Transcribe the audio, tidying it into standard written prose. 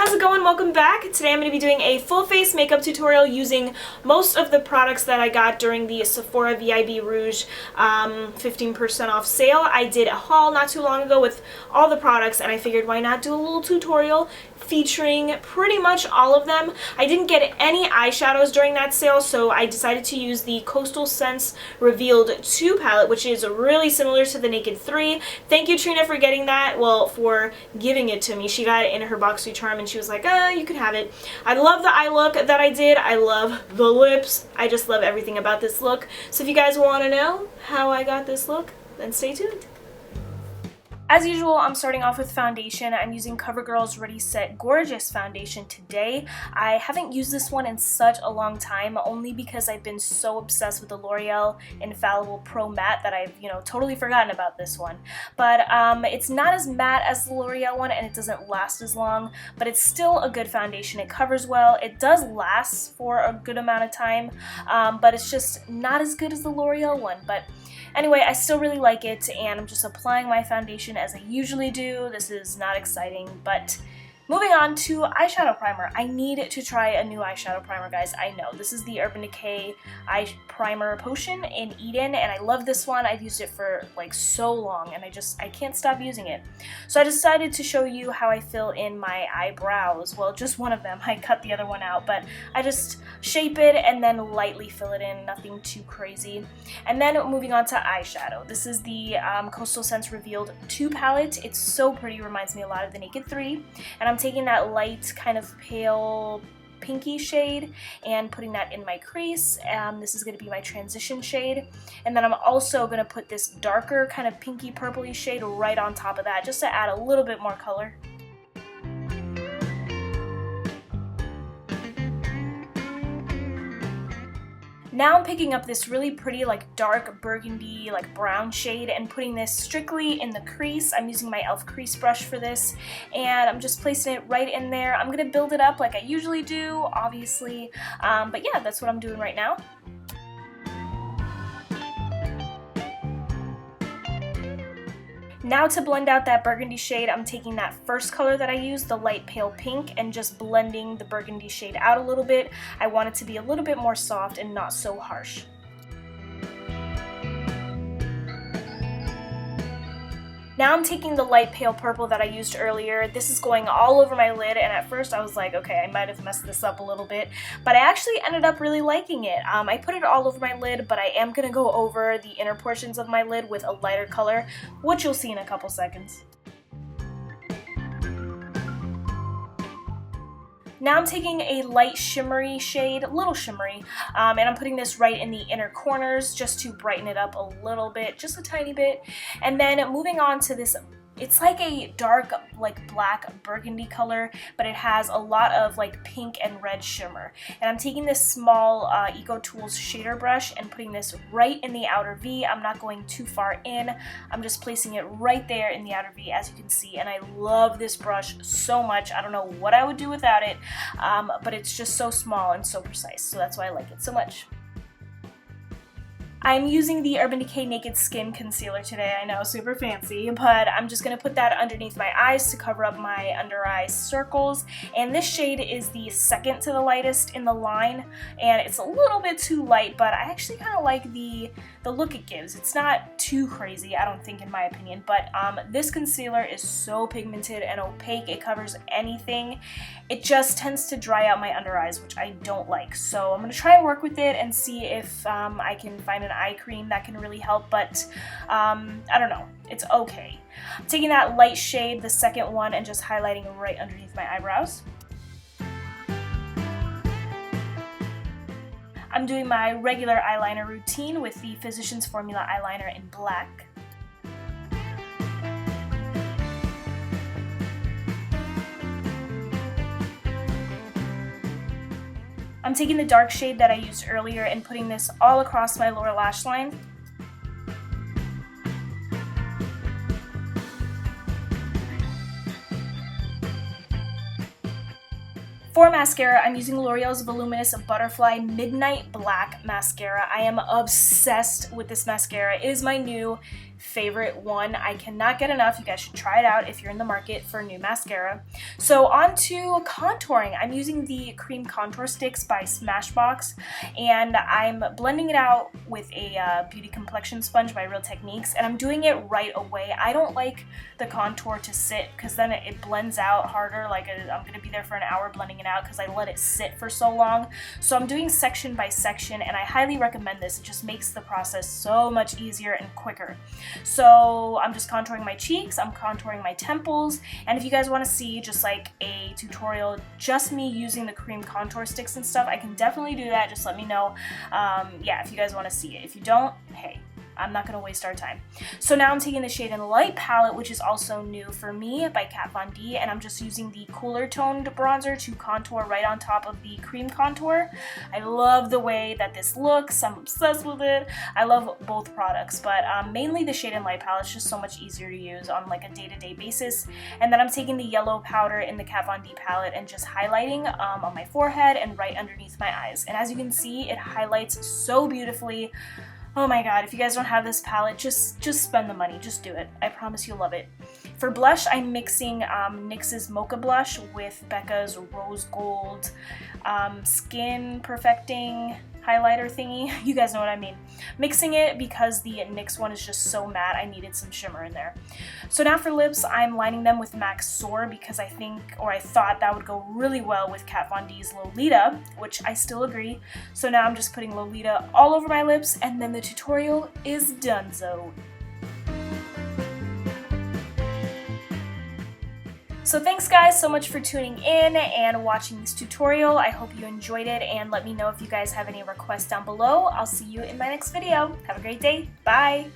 how's it going? Welcome back. Today I'm going to be doing a full face makeup tutorial using most of the products that I got during the Sephora VIB Rouge 15% off sale. I did a haul not too long ago with all the products and I figured why not do a little tutorial featuring pretty much all of them. I didn't get any eyeshadows during that sale, so I decided to use the Coastal Scents Revealed 2 palette, which is really similar to the Naked 3. Thank you, Trina, for getting that. Well, for giving it to me. She got it in her Boxy Charm and she was like, you can have it. I love the eye look that I did. I love the lips. I just love everything about this look. So if you guys want to know how I got this look, then stay tuned. As usual, I'm starting off with foundation. I'm using Covergirl's Ready Set Gorgeous foundation today. I haven't used this one in such a long time, only because I've been so obsessed with the L'Oreal Infallible Pro Matte that I've, totally forgotten about this one. But it's not as matte as the L'Oreal one and it doesn't last as long, but it's still a good foundation. It covers well. It does last for a good amount of time, but it's just not as good as the L'Oreal one. But anyway, I still really like it, and I'm just applying my foundation as I usually do. This is not exciting, but moving on to eyeshadow primer. I need to try a new eyeshadow primer, guys. I know. This is the Urban Decay Eye Primer Potion in Eden, and I love this one. I've used it for like so long, and I can't stop using it. So I decided to show you how I fill in my eyebrows. Well, just one of them. I cut the other one out, but I just shape it and then lightly fill it in, nothing too crazy. And then moving on to eyeshadow. This is the Coastal Scents Revealed 2 palette. It's so pretty, reminds me a lot of the Naked 3. And I'm taking that light kind of pale pinky shade and putting that in my crease. This is going to be my transition shade. And then I'm also going to put this darker kind of pinky purpley shade right on top of that just to add a little bit more color. Now I'm picking up this really pretty like dark burgundy like brown shade and putting this strictly in the crease. I'm using my e.l.f. crease brush for this and I'm just placing it right in there. I'm going to build it up like I usually do, obviously, but yeah, that's what I'm doing right now. Now to blend out that burgundy shade, I'm taking that first color that I used, the light pale pink, and just blending the burgundy shade out a little bit. I want it to be a little bit more soft and not so harsh. Now I'm taking the light pale purple that I used earlier. This is going all over my lid, and at first I was like, okay, I might have messed this up a little bit, but I actually ended up really liking it. I put it all over my lid, but I am going to go over the inner portions of my lid with a lighter color, which you'll see in a couple seconds. Now I'm taking a light shimmery shade, a little shimmery, and I'm putting this right in the inner corners just to brighten it up a little bit, just a tiny bit. And then moving on to this, it's like a dark like black burgundy color, but it has a lot of like pink and red shimmer. And I'm taking this small Eco Tools shader brush and putting this right in the outer V. I'm not going too far in. I'm just placing it right there in the outer V, as you can see. And I love this brush so much. I don't know what I would do without it, but it's just so small and so precise. So that's why I like it so much. I'm using the Urban Decay Naked Skin Concealer today. I know, super fancy, but I'm just going to put that underneath my eyes to cover up my under eye circles. And this shade is the second to the lightest in the line, and it's a little bit too light, but I actually kind of like the look it gives. It's not too crazy, I don't think, in my opinion, but this concealer is so pigmented and opaque. It covers anything. It just tends to dry out my under eyes, which I don't like. So I'm going to try and work with it and see if I can find an eye cream that can really help, but I don't know, it's okay. I'm taking that light shade, the second one, and just highlighting it right underneath my eyebrows. I'm doing my regular eyeliner routine with the Physicians Formula eyeliner in black. I'm taking the dark shade that I used earlier and putting this all across my lower lash line. For mascara, I'm using L'Oreal's Voluminous Butterfly Midnight Black Mascara. I am obsessed with this mascara. It is my new favorite one. I cannot get enough. You guys should try it out if you're in the market for a new mascara. So on to contouring. I'm using the cream contour sticks by Smashbox, and I'm blending it out with a beauty complexion sponge by Real Techniques, and I'm doing it right away. I don't like the contour to sit because then it blends out harder. Like I'm gonna be there for an hour blending it out because I let it sit for so long. So I'm doing section by section, and I highly recommend this. It just makes the process so much easier and quicker. So I'm just contouring my cheeks, I'm contouring my temples, and if you guys want to see just like a tutorial, just me using the cream contour sticks and stuff, I can definitely do that. Just let me know. Yeah, if you guys want to see it. If you don't, hey, I'm not going to waste our time. So now I'm taking the Shade and Light palette, which is also new for me, by Kat Von D, and I'm just using the cooler toned bronzer to contour right on top of the cream contour. I love the way that this looks. I'm obsessed with it. I love both products, but mainly the Shade and Light palette is just so much easier to use on like a day-to-day basis. And then I'm taking the yellow powder in the Kat Von D palette and just highlighting on my forehead and right underneath my eyes. And as you can see, it highlights so beautifully. Oh my god, if you guys don't have this palette, just spend the money. Just do it. I promise you'll love it. For blush, I'm mixing NYX's Mocha Blush with Becca's Rose Gold Skin Perfecting highlighter thingy. You guys know what I mean. Mixing it because the NYX one is just so matte, I needed some shimmer in there. So now for lips, I'm lining them with MAC Soar because I thought that would go really well with Kat Von D's Lolita, which I still agree. So now I'm just putting Lolita all over my lips, and then the tutorial is donezo. So thanks guys so much for tuning in and watching this tutorial. I hope you enjoyed it, and let me know if you guys have any requests down below. I'll see you in my next video. Have a great day. Bye!